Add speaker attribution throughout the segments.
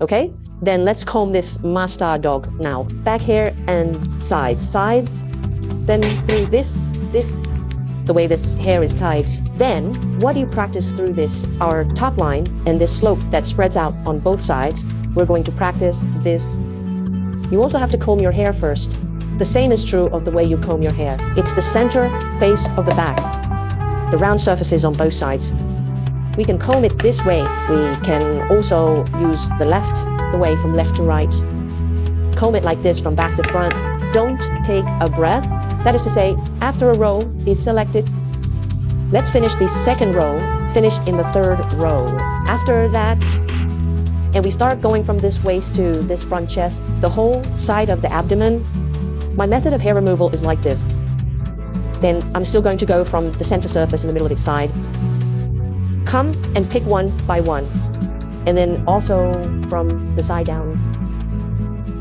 Speaker 1: Okay? Then let's comb this master dog now. Back hair and sides. Then through this, the way this hair is tied. Then, what do you practice through this? Our top line and this slope that spreads out on both sides. We're going to practice this. You also have to comb your hair first. The same is true of the way you comb your hair. It's the center face of the back. The round surfaces on both sides. We can comb it this way. We can also use the way from left to right. Comb it like this from back to front. Don't take a breath. That is to say, after a row is selected, let's finish the second row, finish in the third row. After that, and we start going from this waist to this front chest, the whole side of the abdomen. My method of hair removal is like this. Then I'm still going to go from the center surface in the middle of its side. Come and pick one by one. And then also from the side down.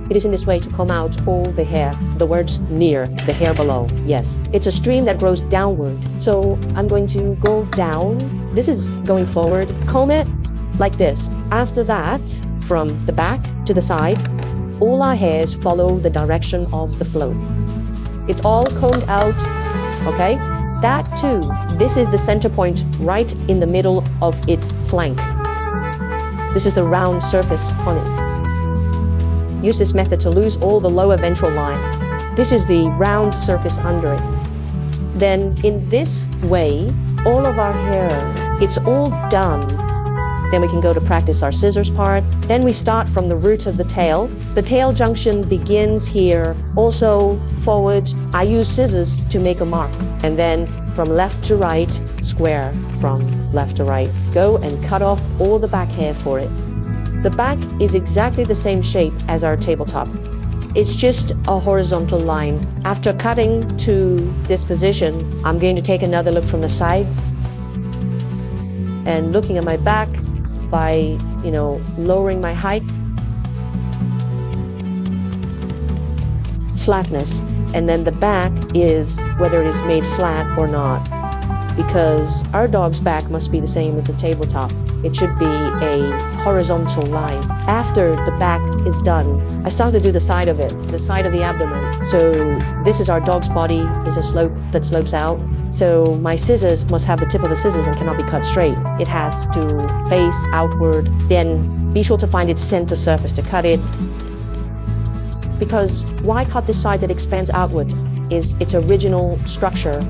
Speaker 1: It is in this way to comb out all the hair. The words near, the hair below. Yes. It's a stream that grows downward. So I'm going to go down. This is going forward. Comb it like this. After that, from the back to the side, all our hairs follow the direction of the flow. It's all combed out. Okay? That too. This is the center point right in the middle of its flank. This is the round surface on it. Use this method to lose all the lower ventral line. This is the round surface under it. Then in this way, all of our hair, it's all done. Then we can go to practice our scissors part. Then we start from the root of the tail. The tail junction begins here. Also forward, I use scissors to make a mark. And then from left to right, square from left to right. Go and cut off all the back hair for it. The back is exactly the same shape as our tabletop. It's just a horizontal line. After cutting to this position, I'm going to take another look from the side and looking at my back by, lowering my height. Flatness. And then the back is whether it is made flat or not. Because our dog's back must be the same as the tabletop. It should be a horizontal line. After the back is done, I start to do the side of it, the side of the abdomen. So this is our dog's body, is a slope that slopes out. So my scissors must have the tip of the scissors and cannot be cut straight. It has to face outward. Then be sure to find its center surface to cut it. Because why cut this side that expands outward is its original structure.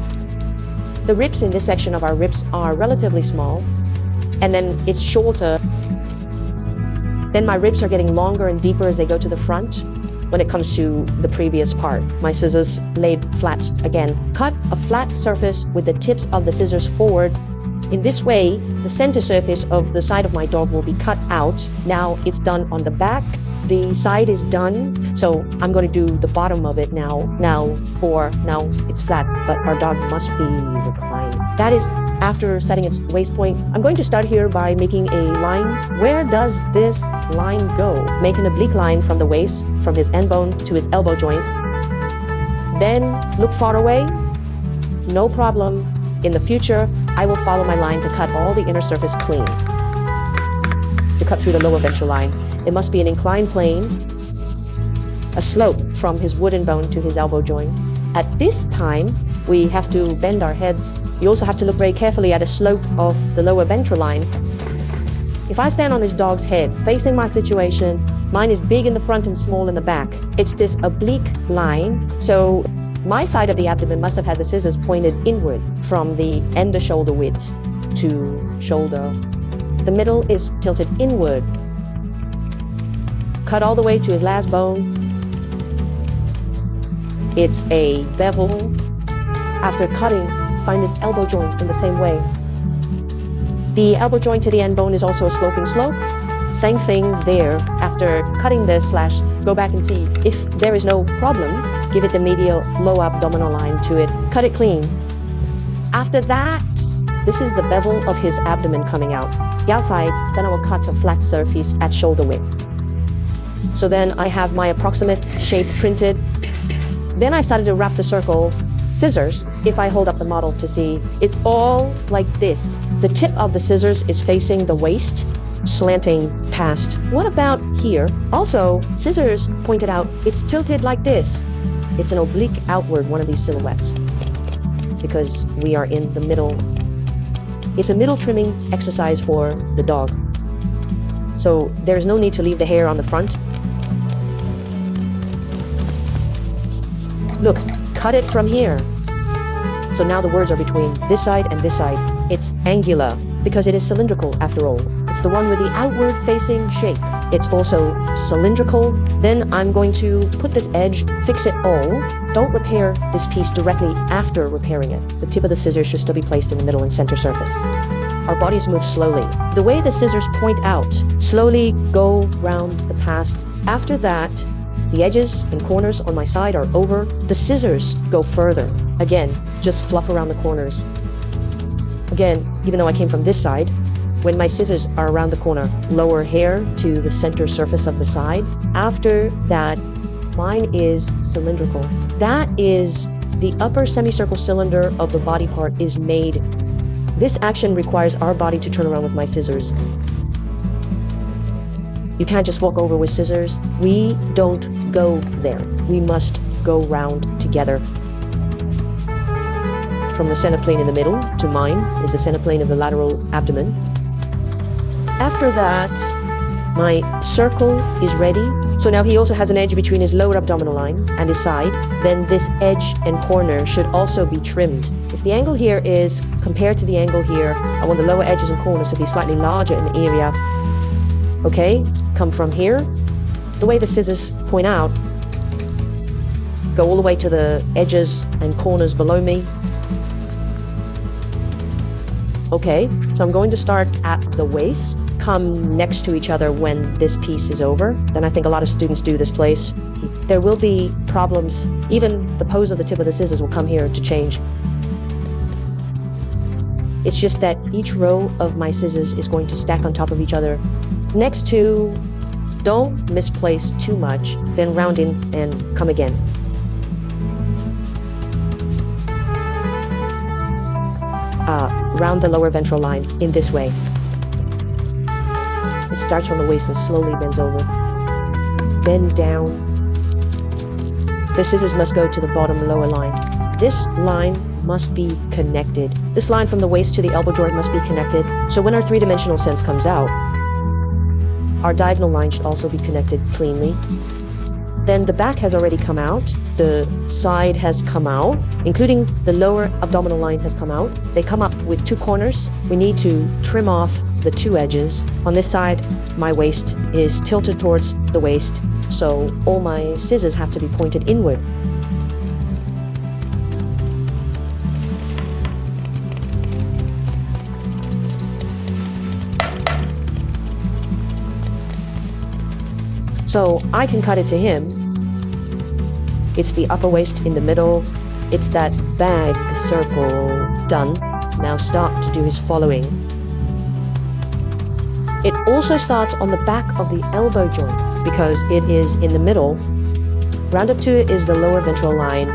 Speaker 1: The ribs in this section of our ribs are relatively small, and then it's shorter. Then my ribs are getting longer and deeper as they go to the front. When it comes to the previous part, my scissors laid flat again. Cut a flat surface with the tips of the scissors forward. In this way, the center surface of the side of my dog will be cut out. Now it's done on the back. The side is done, so I'm going to do the bottom of it now. Now it's flat, but our dog must be reclined. That is after setting its waist point. I'm going to start here by making a line. Where does this line go? Make an oblique line from the waist, from his end bone to his elbow joint. Then look far away. No problem. In the future, I will follow my line to cut all the inner surface clean. To cut through the lower ventral line. It must be an inclined plane, a slope from his wooden bone to his elbow joint. At this time, we have to bend our heads. You also have to look very carefully at a slope of the lower ventral line. If I stand on this dog's head, facing my situation, mine is big in the front and small in the back. It's this oblique line, so my side of the abdomen must have had the scissors pointed inward from the end of shoulder width to shoulder. The middle is tilted inward. Cut all the way to his last bone. It's a bevel. After cutting, find his elbow joint in the same way. The elbow joint to the end bone is also a sloping slope. Same thing there. After cutting this slash, go back and see if there is no problem. Give it the medial low abdominal line to it. Cut it clean. After that, this is the bevel of his abdomen coming out. The outside, then I will cut a flat surface at shoulder width. So then I have my approximate shape printed. Then I started to wrap the circle. Scissors, if I hold up the model to see, it's all like this. The tip of the scissors is facing the waist. slanting past. What about here? Also, scissors pointed out it's tilted like this. It's an oblique outward, one of these silhouettes, because we are in the middle. It's a middle trimming exercise for the dog. So there's no need to leave the hair on the front. Look, cut it from here. So now the words are between this side and this side. It's angular because it is cylindrical after all. It's the one with the outward facing shape. It's also cylindrical. Then I'm going to put this edge, fix it all. Don't repair this piece directly after repairing it. The tip of the scissors should still be placed in the middle and center surface. Our bodies move slowly. The way the scissors point out, slowly go round the past. After that, the edges and corners on my side are over. The scissors go further. Again, just fluff around the corners. Again, even though I came from this side, when my scissors are around the corner, lower hair to the center surface of the side. After that, mine is cylindrical. That is the upper semicircle cylinder of the body part is made. This action requires our body to turn around with my scissors. You can't just walk over with scissors. We don't go there. We must go round together. From the center plane in the middle to mine is the center plane of the lateral abdomen. After that, my circle is ready. So now he also has an edge between his lower abdominal line and his side. Then this edge and corner should also be trimmed. If the angle here is compared to the angle here, I want the lower edges and corners to be slightly larger in the area. Okay, come from here. The way the scissors point out, go all the way to the edges and corners below me. Okay, so I'm going to start at the waist, come next to each other when this piece is over. Then I think a lot of students do this place. There will be problems. Even the pose of the tip of the scissors will come here to change. It's just that each row of my scissors is going to stack on top of each other. Next to, don't misplace too much, then round in and come again. Round the lower ventral line in this way. It starts from the waist and slowly bends over. Bend down. The scissors must go to the bottom lower line. This line must be connected. This line from the waist to the elbow joint must be connected. So when our three-dimensional sense comes out, our diagonal line should also be connected cleanly. Then the back has already come out. The side has come out, including the lower abdominal line has come out. They come up with two corners. We need to trim off the two edges. On this side, my waist is tilted towards the waist, so all my scissors have to be pointed inward. So I can cut it to him. It's the upper waist in the middle. It's that bag circle done. Now start to do his following. It also starts on the back of the elbow joint because it is in the middle. Round up to it is the lower ventral line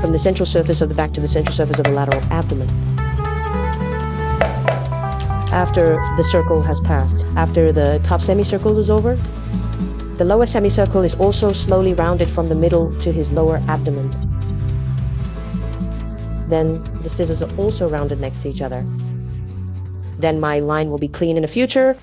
Speaker 1: from the central surface of the back to the central surface of the lateral abdomen. After the circle has passed, after the top semicircle is over, the lower semicircle is also slowly rounded from the middle to his lower abdomen. Then the scissors are also rounded next to each other. Then my line will be clean in the future.